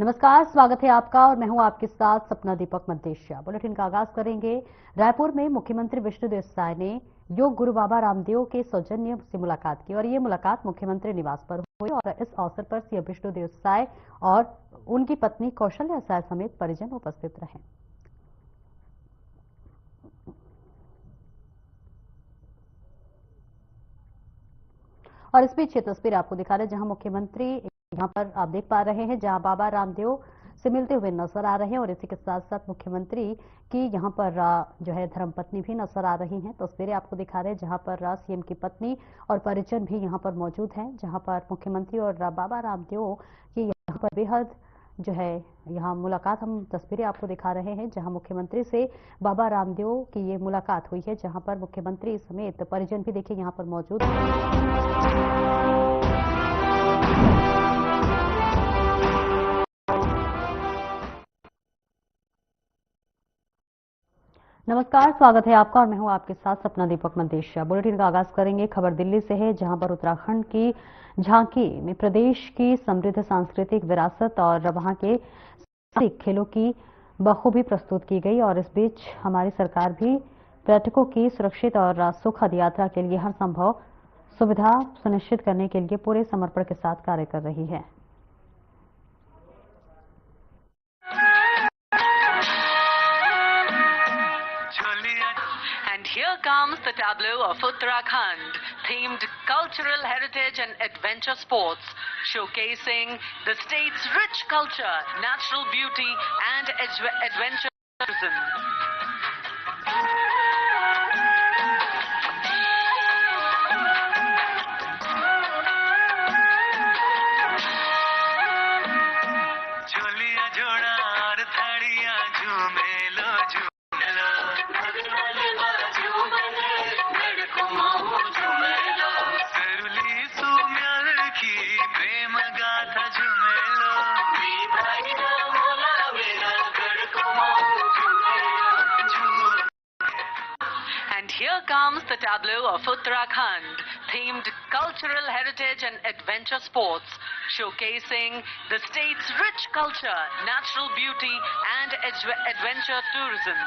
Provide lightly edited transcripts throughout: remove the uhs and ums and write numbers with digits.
नमस्कार, स्वागत है आपका और मैं हूं आपके साथ सपना दीपक मद्देशिया। बुलेटिन का आगाज करेंगे। रायपुर में मुख्यमंत्री विष्णुदेव साय ने योग गुरु बाबा रामदेव के सौजन्य से मुलाकात की और ये मुलाकात मुख्यमंत्री निवास पर हुई और इस अवसर पर सीएम विष्णुदेव साय और उनकी पत्नी कौशल्या साय समेत परिजन उपस्थित रहे। और इस बीच ये तस्वीर आपको दिखा रहे हैं जहां मुख्यमंत्री यहां पर आप देख पा रहे हैं जहां बाबा रामदेव से मिलते हुए नजर आ रहे हैं और इसी के साथ साथ मुख्यमंत्री की यहां पर जो है धर्मपत्नी भी नजर आ रही हैं। तस्वीरें आपको दिखा रहे हैं जहां पर सीएम की पत्नी और परिजन भी यहां पर मौजूद हैं, जहां पर मुख्यमंत्री और बाबा रामदेव की यहां पर बेहद जो है यहाँ मुलाकात हम तस्वीरें आपको दिखा रहे हैं जहां मुख्यमंत्री से बाबा रामदेव की ये मुलाकात हुई है, जहां पर मुख्यमंत्री समेत परिजन भी देखिए यहाँ पर मौजूद हैं। नमस्कार, स्वागत है आपका और मैं हूं आपके साथ सपना दीपक मद्देशिया। बुलेटिन का आगाज करेंगे। खबर दिल्ली से है जहां पर उत्तराखंड की झांकी में प्रदेश की समृद्ध सांस्कृतिक विरासत और वहां के खेलों की बखूबी प्रस्तुत की गई और इस बीच हमारी सरकार भी पर्यटकों की सुरक्षित और सुखद यात्रा के लिए हर संभव सुविधा सुनिश्चित करने के लिए पूरे समर्पण के साथ कार्य कर रही है। Here comes the tableau of Uttarakhand, themed cultural heritage and adventure sports, showcasing the state's rich culture, natural beauty and adventure tourism. Here comes the tableau of Uttarakhand, themed cultural heritage and adventure sports, showcasing the state's rich culture, natural beauty and adventure tourism.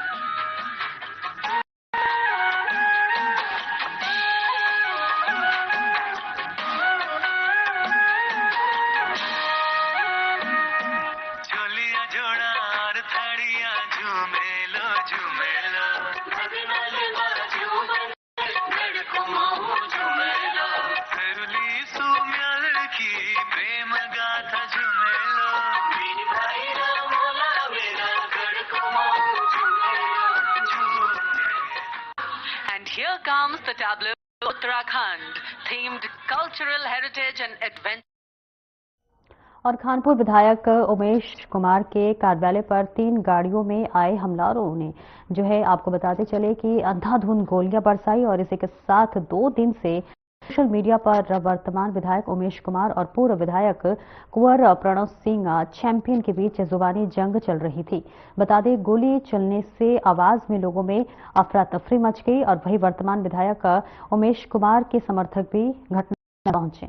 Here comes the tableau of Uttarakhand, themed cultural heritage and adventure. और खानपुर विधायक उमेश कुमार के कार्यालय पर 3 गाड़ियों में आए हमलावरों ने जो है आपको बताते चले कि अंधाधुंध गोलियां बरसाई और इसी के साथ 2 दिन से सोशल मीडिया पर वर्तमान विधायक उमेश कुमार और पूर्व विधायक कुंवर प्रणव सिंह चैंपियन के बीच जुबानी जंग चल रही थी। बता दें गोली चलने से आवाज में लोगों में अफरा तफरी मच गई और वही वर्तमान विधायक उमेश कुमार के समर्थक भी घटना पहुंचे।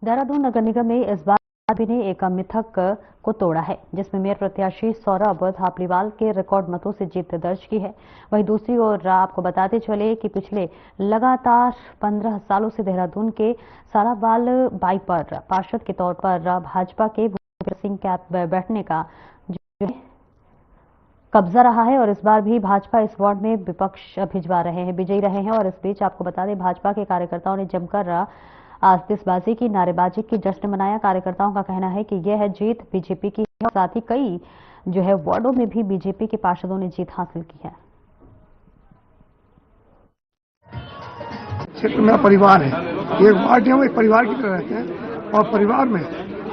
देहरादून नगर निगम में इस बार भी ने एक मिथक को तोड़ा है जिसमें मेयर प्रत्याशी सौरभ थापलीवाल के रिकॉर्ड मतों से जीत दर्ज की है। वहीं दूसरी ओर आपको बताते चले कि पिछले लगातार 15 सालों से देहरादून के सारावाल बाई पर पार्षद के तौर पर भाजपा के भूपेंद्र सिंह कैप बैठने का जो कब्जा रहा है और इस बार भी भाजपा इस वार्ड में विपक्ष भिजवा रहे हैं, विजयी रहे हैं। और इस बीच आपको बता दें भाजपा के कार्यकर्ताओं ने जमकर आतिशबाजी की, नारेबाजी की, जश्न मनाया। कार्यकर्ताओं का कहना है कि यह है जीत बीजेपी की है और साथ ही कई जो है वार्डों में भी बीजेपी के पार्षदों ने जीत हासिल की है। क्षेत्र में परिवार है, एक वार्ड है वो एक परिवार की तरह रहते हैं और परिवार में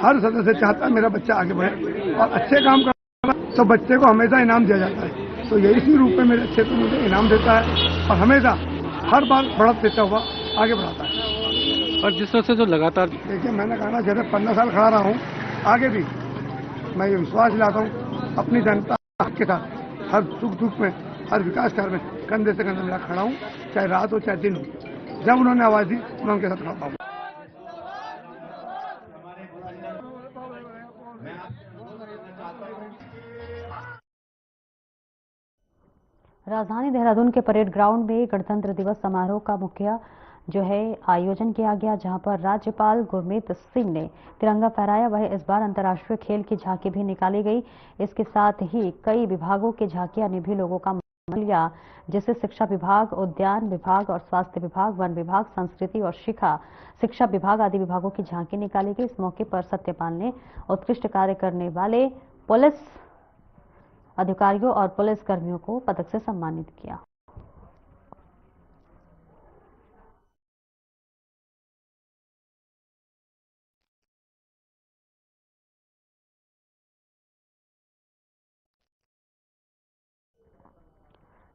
हर सदस्य चाहता है मेरा बच्चा आगे बढ़े और अच्छे काम कर तो बच्चे को हमेशा इनाम दिया जाता है। तो यही इसी रूप में मेरे क्षेत्र में मुझे इनाम देता है और हमेशा हर बार बढ़त देता हुआ आगे बढ़ाता है। और जिस तरह से जो लगातार देखिए मैंने कहा ना जैसे 15 साल खड़ा रहा हूँ, आगे भी मैं ये विश्वास दिलाता हूँ अपनी जनता के साथ हर सुख दुख में, हर विकास कार्य में कंधे से कंधा मिला खड़ा हूँ, चाहे रात हो चाहे दिन हो। जब उन्होंने आवाज दी मैं उनके साथ खड़ा हूँ। राजधानी देहरादून के परेड ग्राउंड में गणतंत्र दिवस समारोह का मुख्य आयोजन किया गया, जहां पर राज्यपाल गुरमीत सिंह ने तिरंगा फहराया। वहीं इस बार अंतर्राष्ट्रीय खेल की झांकी भी निकाली गई। इसके साथ ही कई विभागों की झांकियां ने भी लोगों का मन लिया, जिससे शिक्षा विभाग, उद्यान विभाग और स्वास्थ्य विभाग, वन विभाग, संस्कृति और शिक्षा विभाग आदि विभागों की झांकी निकाली गई। इस मौके पर सत्यपाल ने उत्कृष्ट कार्य करने वाले पुलिस अधिकारियों और पुलिस कर्मियों को पदक से सम्मानित किया।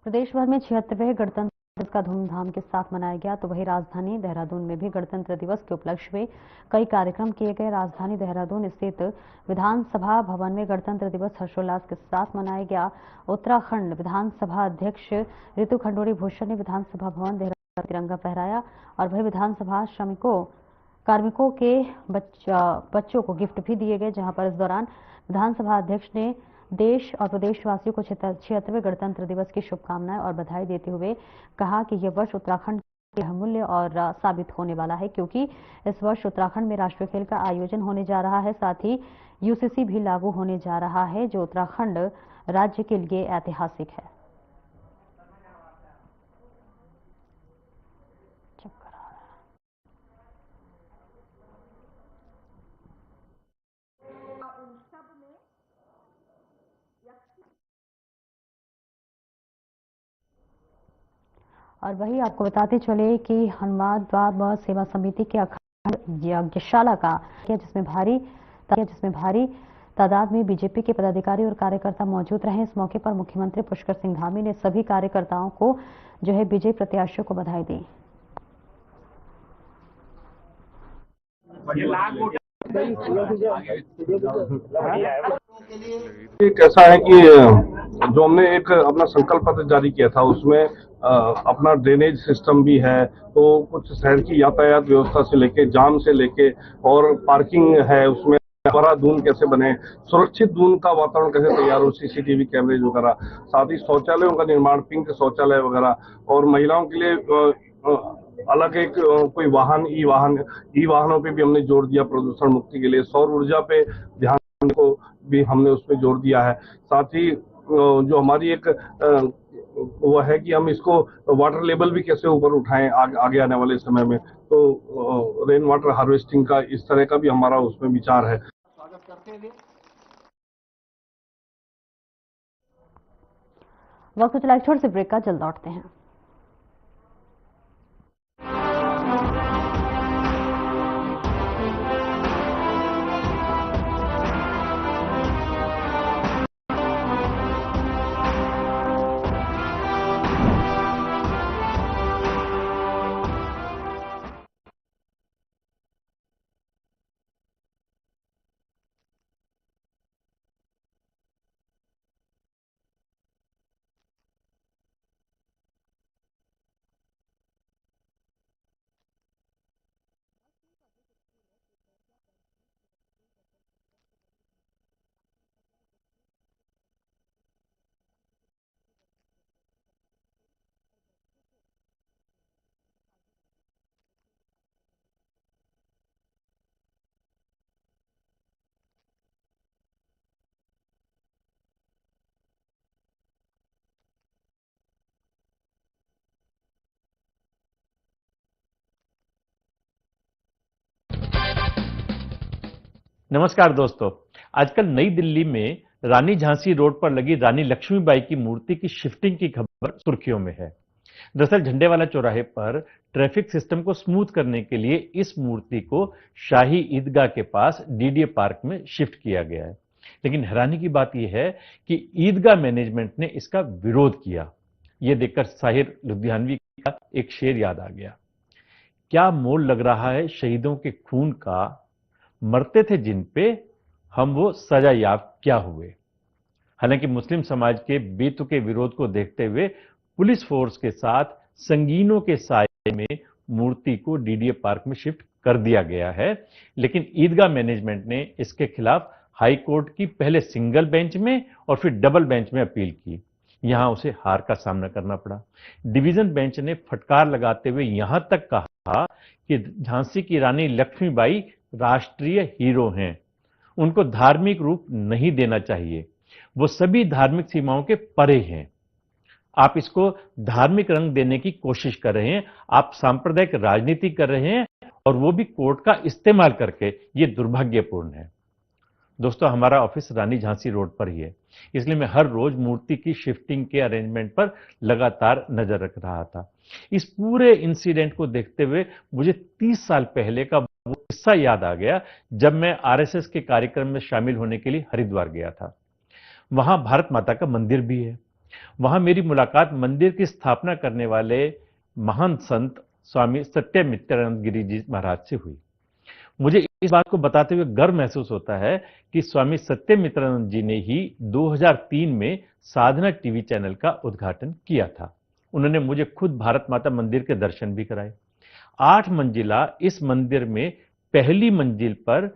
प्रदेश भर में 76वें गणतंत्र दिवस का धूमधाम के साथ मनाया गया, तो वहीं राजधानी देहरादून में भी गणतंत्र दिवस के उपलक्ष्य में कई कार्यक्रम किए गए। राजधानी देहरादून स्थित विधानसभा भवन में गणतंत्र दिवस हर्षोल्लास के साथ मनाया गया। उत्तराखंड विधानसभा अध्यक्ष रितु खंडूरी भूषण ने विधानसभा भवन देहरादून तिरंगा फहराया और वही विधानसभा कार्मिकों के बच्चों को गिफ्ट भी दिए गए, जहां पर इस दौरान विधानसभा अध्यक्ष ने देश और प्रदेशवासियों को 76वें गणतंत्र दिवस की शुभकामनाएं और बधाई देते हुए कहा कि यह वर्ष उत्तराखंड के अमूल्य और साबित होने वाला है, क्योंकि इस वर्ष उत्तराखंड में राष्ट्रीय खेल का आयोजन होने जा रहा है। साथ ही यूसीसी भी लागू होने जा रहा है, जो उत्तराखंड राज्य के लिए ऐतिहासिक है। और वही आपको बताते चले कि हनुमान द्वार सेवा समिति के अखंड यज्ञशाला का जिसमें भारी तादाद में बीजेपी के पदाधिकारी और कार्यकर्ता मौजूद रहे। इस मौके पर मुख्यमंत्री पुष्कर सिंह धामी ने सभी कार्यकर्ताओं को विजयी प्रत्याशियों को बधाई दी। एक ऐसा है कि जो हमने एक अपना संकल्प पत्र जारी किया था, उसमें अपना ड्रेनेज सिस्टम भी है, तो कुछ शहर की यातायात व्यवस्था से लेके, जाम से लेके और पार्किंग है, उसमें बड़ा दून कैसे बने, सुरक्षित दून का वातावरण कैसे तैयार हो, सीसीटीवी कैमरेज वगैरह, साथ ही शौचालयों का निर्माण, पिंक शौचालय वगैरह, और महिलाओं के लिए अलग एक कोई वाहन ई वाहनों पे भी हमने जोर दिया प्रदूषण मुक्ति के लिए। सौर ऊर्जा पे ध्यान को भी हमने उसमें जोर दिया है। साथ ही जो हमारी एक वो है कि हम इसको वाटर लेवल भी कैसे ऊपर उठाएं आगे आने वाले समय में, तो रेन वाटर हार्वेस्टिंग का इस तरह का भी हमारा उसमें विचार है। वक्त चला एक छोटे से ब्रेक का, जल्द लौटते हैं। नमस्कार दोस्तों, आजकल नई दिल्ली में रानी झांसी रोड पर लगी रानी लक्ष्मीबाई की मूर्ति की शिफ्टिंग की खबर सुर्खियों में है। दरअसल झंडेवाला चौराहे पर ट्रैफिक सिस्टम को स्मूथ करने के लिए इस मूर्ति को शाही ईदगाह के पास डीडीए पार्क में शिफ्ट किया गया है। लेकिन हैरानी की बात यह है कि ईदगाह मैनेजमेंट ने इसका विरोध किया। यह देखकर साहिर लुधियानवी का एक शेर याद आ गया, क्या मोल लग रहा है शहीदों के खून का, मरते थे जिन पे हम वो सजा याब क्या हुए। हालांकि मुस्लिम समाज के बेतुके विरोध को देखते हुए पुलिस फोर्स के साथ संगीनों के साये में मूर्ति को डीडीए पार्क में शिफ्ट कर दिया गया है, लेकिन ईदगाह मैनेजमेंट ने इसके खिलाफ हाई कोर्ट की पहले सिंगल बेंच में और फिर डबल बेंच में अपील की। यहां उसे हार का सामना करना पड़ा। डिवीजन बेंच ने फटकार लगाते हुए यहां तक कहा कि झांसी की रानी लक्ष्मीबाई राष्ट्रीय हीरो हैं, उनको धार्मिक रूप नहीं देना चाहिए, वो सभी धार्मिक सीमाओं के परे हैं। आप इसको धार्मिक रंग देने की कोशिश कर रहे हैं, आप सांप्रदायिक राजनीति कर रहे हैं, और वो भी कोर्ट का इस्तेमाल करके। ये दुर्भाग्यपूर्ण है। दोस्तों, हमारा ऑफिस रानी झांसी रोड पर ही है, इसलिए मैं हर रोज मूर्ति की शिफ्टिंग के अरेंजमेंट पर लगातार नजर रख रहा था। इस पूरे इंसिडेंट को देखते हुए मुझे 30 साल पहले का वो किस्सा याद आ गया, जब मैं आरएसएस के कार्यक्रम में शामिल होने के लिए हरिद्वार गया था। वहां भारत माता का मंदिर भी है। वहां मेरी मुलाकात मंदिर की स्थापना करने वाले महान संत स्वामी सत्यमित्रानंद गिरी जी महाराज से हुई। मुझे इस बात को बताते हुए गर्व महसूस होता है कि स्वामी सत्यमित्रानंद जी ने ही 2003 में साधना टीवी चैनल का उद्घाटन किया था। उन्होंने मुझे खुद भारत माता मंदिर के दर्शन भी कराए। 8 मंजिला इस मंदिर में पहली मंजिल पर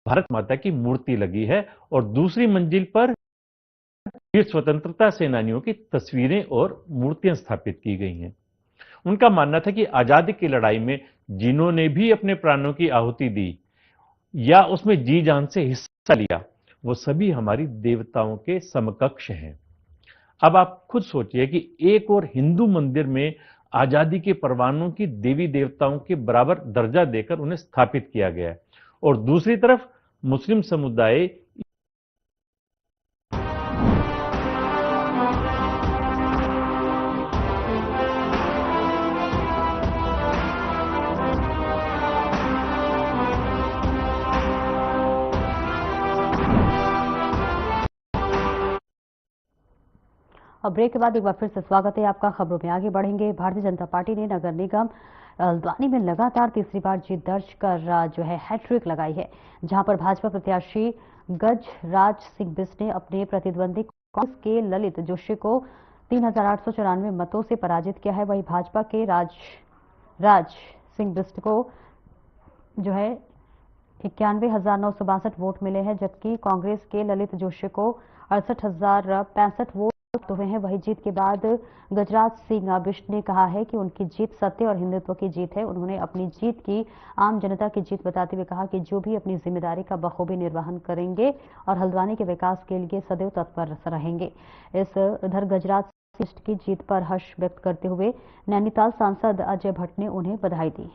भारत माता की मूर्ति लगी है और दूसरी मंजिल पर वीर स्वतंत्रता सेनानियों की तस्वीरें और मूर्तियां स्थापित की गई हैं। उनका मानना था कि आजादी की लड़ाई में जिन्होंने भी अपने प्राणों की आहुति दी या उसमें जी जान से हिस्सा लिया, वो सभी हमारी देवताओं के समकक्ष हैं। अब आप खुद सोचिए कि एक और हिंदू मंदिर में आजादी के परवानों की देवी देवताओं के बराबर दर्जा देकर उन्हें स्थापित किया गया है, और दूसरी तरफ मुस्लिम समुदाय अब ब्रेक के बाद एक बार फिर से स्वागत है आपका। खबरों में आगे बढ़ेंगे। भारतीय जनता पार्टी ने नगर निगम हल्द्वानी में लगातार तीसरी बार जीत दर्ज कर जो है हैट्रिक लगाई है, जहां पर भाजपा प्रत्याशी गजराज सिंह बिष्ट ने अपने प्रतिद्वंदी कांग्रेस के ललित जोशी को 3,894 मतों से पराजित किया है। वहीं भाजपा के राज सिंह बिष्ट को जो है 91,962 वोट मिले हैं, जबकि कांग्रेस के ललित जोशी को 68,065 वोट हुए हैं। वही जीत के बाद गजराज सिंह बिष्ट ने कहा है कि उनकी जीत सत्य और हिंदुत्व की जीत है। उन्होंने अपनी जीत की आम जनता की जीत बताते हुए कहा कि जो भी अपनी जिम्मेदारी का बखूबी निर्वहन करेंगे और हल्द्वानी के विकास के लिए सदैव तत्पर रहेंगे। इधर गजराज सिंह बिष्ट की जीत पर हर्ष व्यक्त करते हुए नैनीताल सांसद अजय भट्ट ने उन्हें बधाई दी।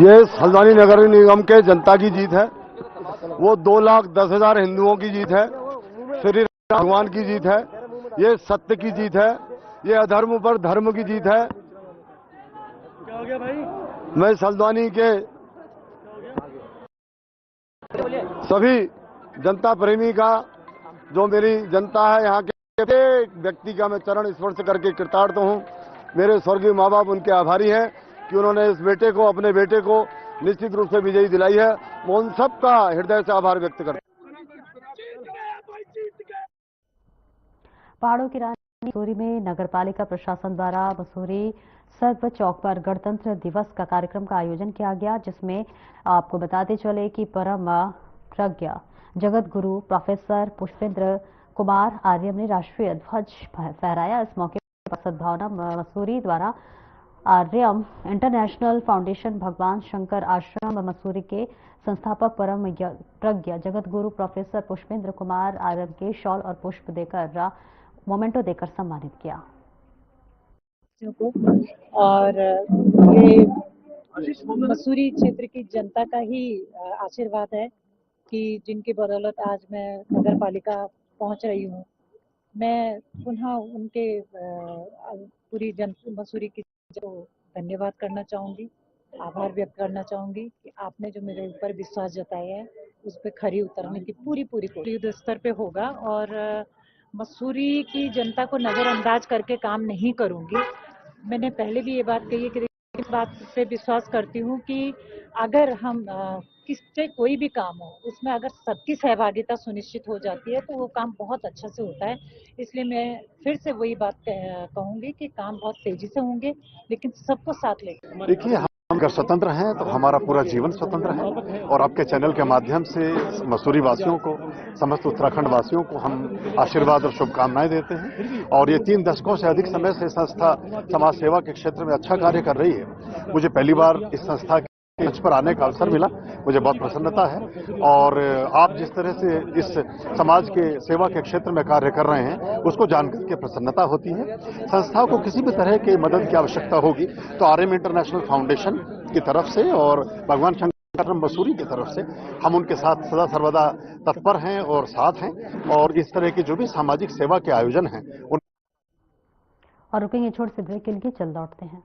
ये हल्द्वानी नगर निगम के जनता की जीत है। वो 2,10,000 हिंदुओं की जीत है, श्री भगवान की जीत है, ये सत्य की जीत है, ये अधर्म पर धर्म की जीत है। क्या हो गया भाई? मैं हल्द्वानी के सभी जनता प्रेमी का, जो मेरी जनता है यहाँ के एक व्यक्ति का मैं चरण स्पर्श करके कृतार्थ हूँ। मेरे स्वर्गीय माँ बाप उनके आभारी हैं कि उन्होंने इस बेटे को, अपने बेटे को निश्चित रूप से विजयी दिलाई है। मैं उन सबका हृदय से आभार व्यक्त करता हूं। पहाड़ों की रानी मसूरी में नगरपालिका प्रशासन द्वारा मसूरी सर्व चौक पर गणतंत्र दिवस का कार्यक्रम का आयोजन किया गया, जिसमें आपको बताते चले कि परम प्रज्ञ जगत गुरु प्रोफेसर पुष्पेंद्र कुमार आर्यम ने राष्ट्रीय ध्वज फहराया। इस मौके पर सद्भावना मसूरी द्वारा आर्यम इंटरनेशनल फाउंडेशन भगवान शंकर आश्रम मसूरी के संस्थापक परम प्रज्ञ जगत गुरु प्रोफेसर पुष्पेंद्र कुमार आर्यम के शॉल और पुष्प देकर मोमेंटो देकर सम्मानित किया। और ये मसूरी क्षेत्र की जनता का ही आशीर्वाद है कि जिनकी बदौलत आज मैं नगर पालिका पहुंच रही हूं। मैं पुनः उनके पूरी मसूरी की को धन्यवाद करना चाहूंगी, आभार व्यक्त करना चाहूंगी कि आपने जो मेरे ऊपर विश्वास जताया है उस पर खरी उतरने की पूरी युद्ध स्तर पे होगा। और मसूरी की जनता को नजरअंदाज करके काम नहीं करूंगी। मैंने पहले भी ये बात कही है कि इस बात से विश्वास करती हूँ कि अगर हम किससे कोई भी काम हो उसमें अगर सबकी सहभागिता सुनिश्चित हो जाती है तो वो काम बहुत अच्छा से होता है। इसलिए मैं फिर से वही बात कहूंगी कि काम बहुत तेजी से होंगे, लेकिन सबको साथ लेकर। देखिए, हम अगर स्वतंत्र हैं तो हमारा पूरा जीवन स्वतंत्र है और आपके चैनल के माध्यम से मसूरी वासियों को, समस्त उत्तराखंड वासियों को हम आशीर्वाद और शुभकामनाएं देते हैं। और ये 3 दशकों से अधिक समय से संस्था समाज सेवा के क्षेत्र में अच्छा कार्य कर रही है। मुझे पहली बार इस संस्था के मंच पर आने का अवसर मिला, मुझे बहुत प्रसन्नता है। और आप जिस तरह से इस समाज के सेवा के क्षेत्र में कार्य कर रहे हैं उसको जानकर के प्रसन्नता होती है। संस्था को किसी भी तरह की मदद की आवश्यकता होगी तो आरएम इंटरनेशनल फाउंडेशन की तरफ से और भगवान शंकर मसूरी की तरफ से हम उनके साथ सदा सर्वदा तत्पर हैं और साथ हैं। और इस तरह की जो भी सामाजिक सेवा के आयोजन हैं उन और रुकेंगे छोटे से ब्रेक के लिए, चल लौटते हैं।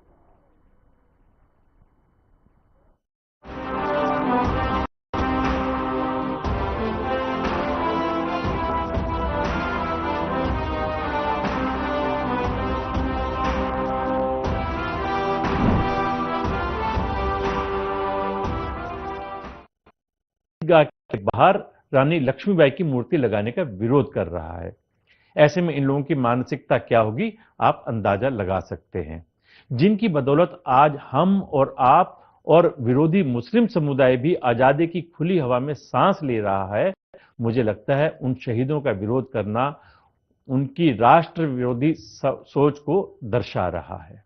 के बाहर रानी लक्ष्मीबाई की मूर्ति लगाने का विरोध कर रहा है। ऐसे में इन लोगों की मानसिकता क्या होगी आप अंदाजा लगा सकते हैं, जिनकी बदौलत आज हम और आप और विरोधी मुस्लिम समुदाय भी आजादी की खुली हवा में सांस ले रहा है। मुझे लगता है उन शहीदों का विरोध करना उनकी राष्ट्र विरोधी सोच को दर्शा रहा है।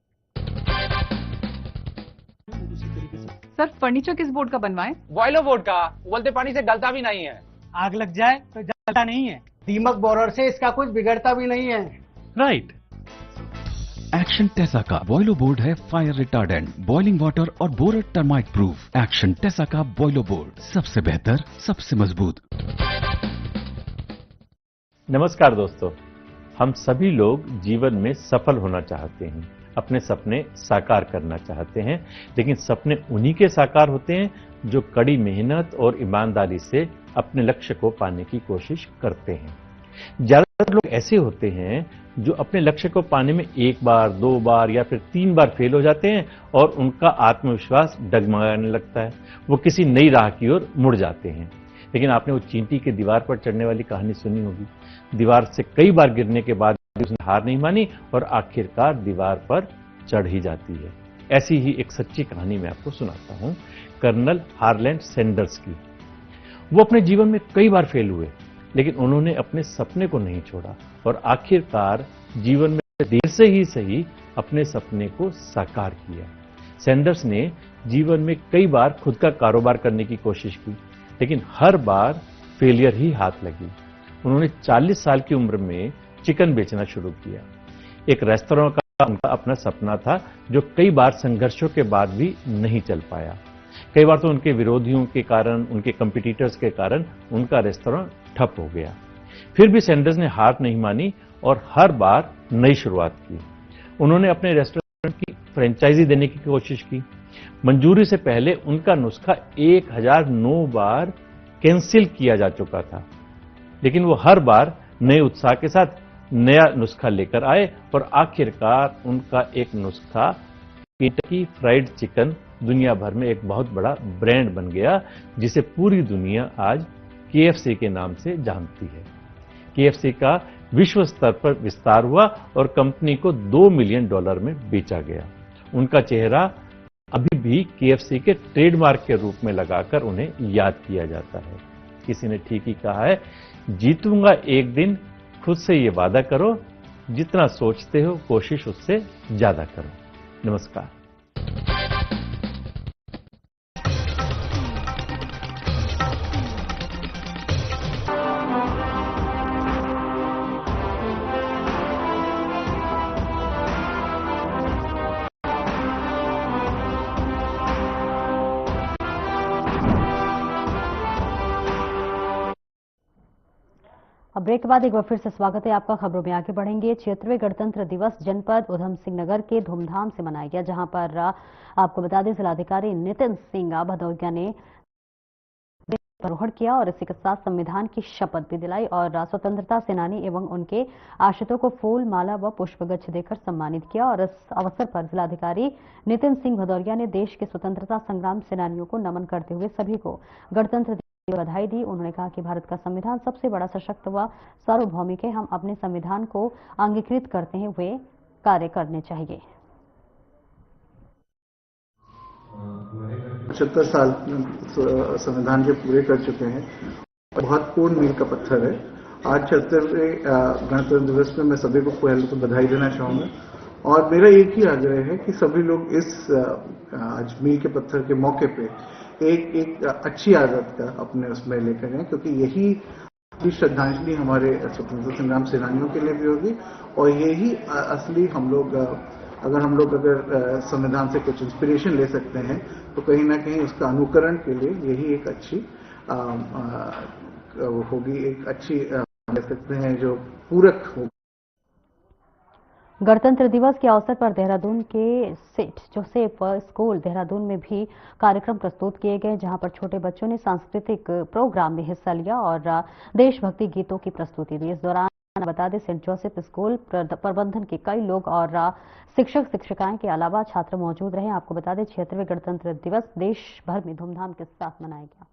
सर, फर्नीचर किस बोर्ड का बनवाएं? बॉयलो बोर्ड का, उबलते पानी से गलता भी नहीं है। आग लग जाए तो जलता नहीं है, दीमक बोरर से इसका कुछ बिगड़ता भी नहीं है। राइट। एक्शन टेसा का बॉयलो बोर्ड है फायर रिटार्डेंट, बॉइलिंग वाटर और borer termite proof. Action Tesa का बॉयलो बोर्ड, सबसे बेहतर, सबसे मजबूत। नमस्कार दोस्तों, हम सभी लोग जीवन में सफल होना चाहते हैं, अपने सपने साकार करना चाहते हैं, लेकिन सपने उन्हीं के साकार होते हैं जो कड़ी मेहनत और ईमानदारी से अपने लक्ष्य को पाने की कोशिश करते हैं। ज्यादातर लोग ऐसे होते हैं जो अपने लक्ष्य को पाने में 1 बार, 2 बार या फिर 3 बार फेल हो जाते हैं और उनका आत्मविश्वास डगमगाने लगता है, वो किसी नई राह की ओर मुड़ जाते हैं। लेकिन आपने वो चींटी की दीवार पर चढ़ने वाली कहानी सुनी होगी। दीवार से कई बार गिरने के बाद उसने हार नहीं मानी और आखिरकार दीवार पर चढ़ ही जाती है। ऐसी ही एक सच्ची कहानी मैं आपको सुनाता हूं, कर्नल हार्लैंड सैंडर्स की। वो अपने जीवन में कई बार फेल हुए, लेकिन उन्होंने अपने सपने को नहीं छोड़ा और आखिरकार जीवन में देर से ही सही अपने सपने को साकार किया। सैंडर्स ने जीवन में कई बार खुद का कारोबार करने की कोशिश की, लेकिन हर बार फेलियर ही हाथ लगी। उन्होंने 40 साल की उम्र में चिकन बेचना शुरू किया। एक रेस्तरां का उनका अपना सपना था जो कई बार संघर्षों के बाद भी नहीं चल पाया। कई बार तो उनके विरोधियों के कारण, उनके कंपटीटर्स के कारण उनका रेस्तरां ठप हो गया। फिर भी सैंडर्स ने हार नहीं मानी और हर बार नई शुरुआत की। उन्होंने अपने रेस्टोरेंट की फ्रेंचाइजी देने की कोशिश की। मंजूरी से पहले उनका नुस्खा 1009 बार कैंसिल किया जा चुका था, लेकिन वो हर बार नए उत्साह के साथ नया नुस्खा लेकर आए और आखिरकार उनका एक नुस्खा केंटकी फ्राइड चिकन दुनिया भर में एक बहुत बड़ा ब्रांड बन गया, जिसे पूरी दुनिया आज KFC के नाम से जानती है। KFC का विश्व स्तर पर विस्तार हुआ और कंपनी को $2 मिलियन में बेचा गया। उनका चेहरा अभी भी KFC के ट्रेडमार्क के रूप में लगाकर उन्हें याद किया जाता है। किसी ने ठीक ही कहा है, जीतूंगा एक दिन, खुद से ये वादा करो, जितना सोचते हो कोशिश उससे ज्यादा करो। नमस्कार। अब ब्रेक के बाद एक बार फिर से स्वागत है आपका। खबरों में आगे बढ़ेंगे। 76वें गणतंत्र दिवस जनपद उधम सिंह नगर के धूमधाम से मनाया गया, जहां पर आपको बता दें जिलाधिकारी नितिन सिंह भदौरिया ने आरोहण किया और इसी के साथ संविधान की शपथ भी दिलाई और स्वतंत्रता सेनानी एवं उनके आश्रितों को फूल माला व पुष्पगुच्छ देकर सम्मानित किया। और इस अवसर पर जिलाधिकारी नितिन सिंह भदौरिया ने देश के स्वतंत्रता संग्राम सेनानियों को नमन करते हुए सभी को गणतंत्र दिवस की बधाई दी। उन्होंने कहा कि भारत का संविधान सबसे बड़ा सशक्त व सार्वभौमिक है। हम अपने संविधान को अंगीकृत करते हुए कार्य करने चाहिए। 75 साल संविधान के पूरे कर चुके हैं। बहुत पूर्ण मील का पत्थर है। आज 76वें गणतंत्र दिवस में मैं सभी को पहले तो बधाई देना चाहूंगा और मेरा एक ही आग्रह है कि सभी लोग इस आज मील के पत्थर के मौके पे एक अच्छी आदत का अपने उसमें लेकर जाएं, क्योंकि यही श्रद्धांजलि हमारे स्वतंत्रता संग्राम सेनानियों के लिए भी होगी और यही असली अगर संविधान से कुछ इंस्पिरेशन ले सकते हैं तो कहीं ना कहीं उसका अनुकरण के लिए यही एक अच्छी होगी, एक अच्छी कह सकते हैं जो पूरक होगी। गणतंत्र दिवस के अवसर पर देहरादून के सेठ जोसेफ स्कूल देहरादून में भी कार्यक्रम प्रस्तुत किए गए, जहां पर छोटे बच्चों ने सांस्कृतिक प्रोग्राम में हिस्सा लिया और देशभक्ति गीतों की प्रस्तुति दी। इस दौरान बता दें सेंट जोसेफ स्कूल प्रबंधन के कई लोग और शिक्षक शिक्षिकाएं के अलावा छात्र मौजूद रहे। आपको बता दें 76वें गणतंत्र दिवस देश भर में धूमधाम के साथ मनाया गया।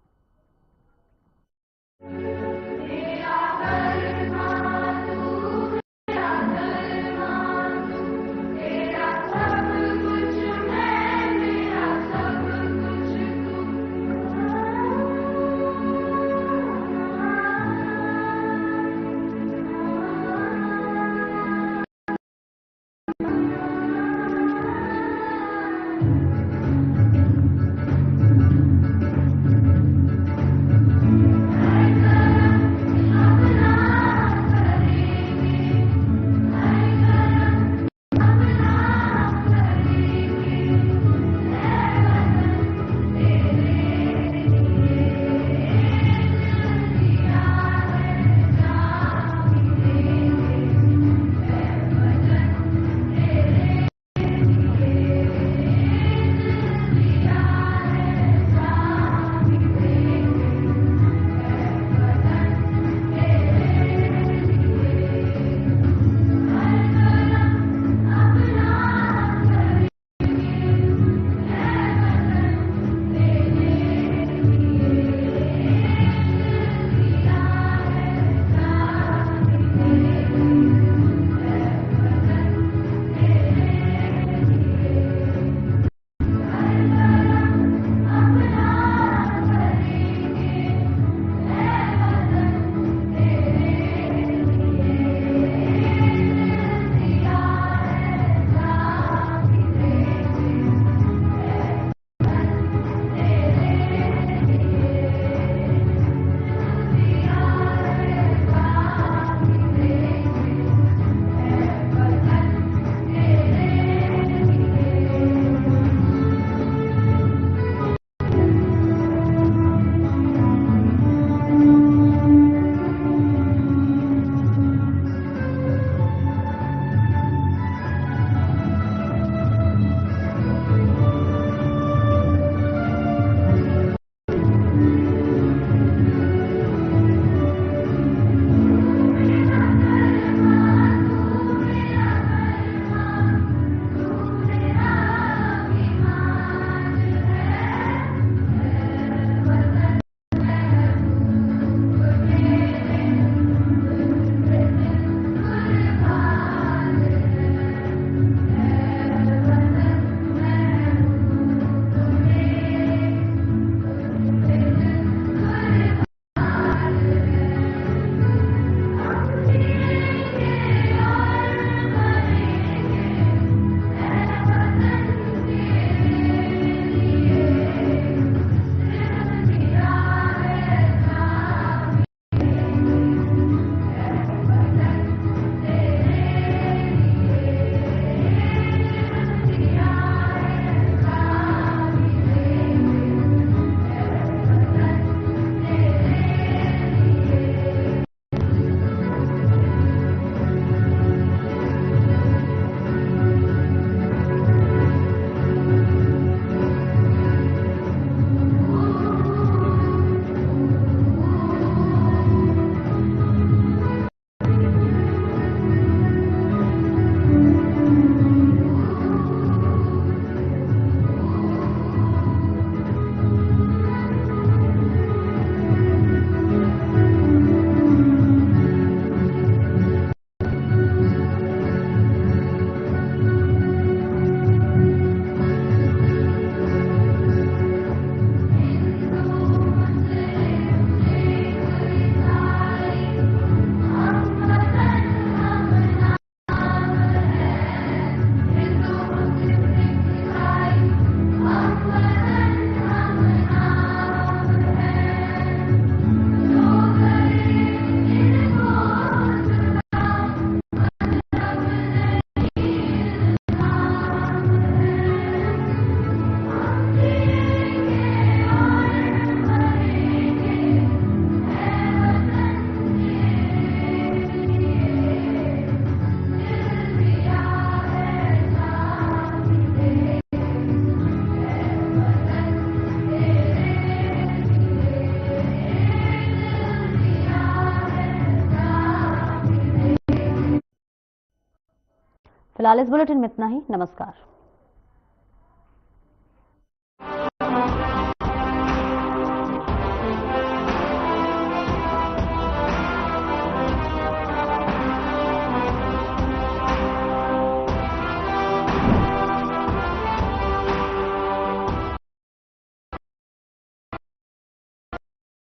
फिलहाल इस बुलेटिन में इतना ही। नमस्कार।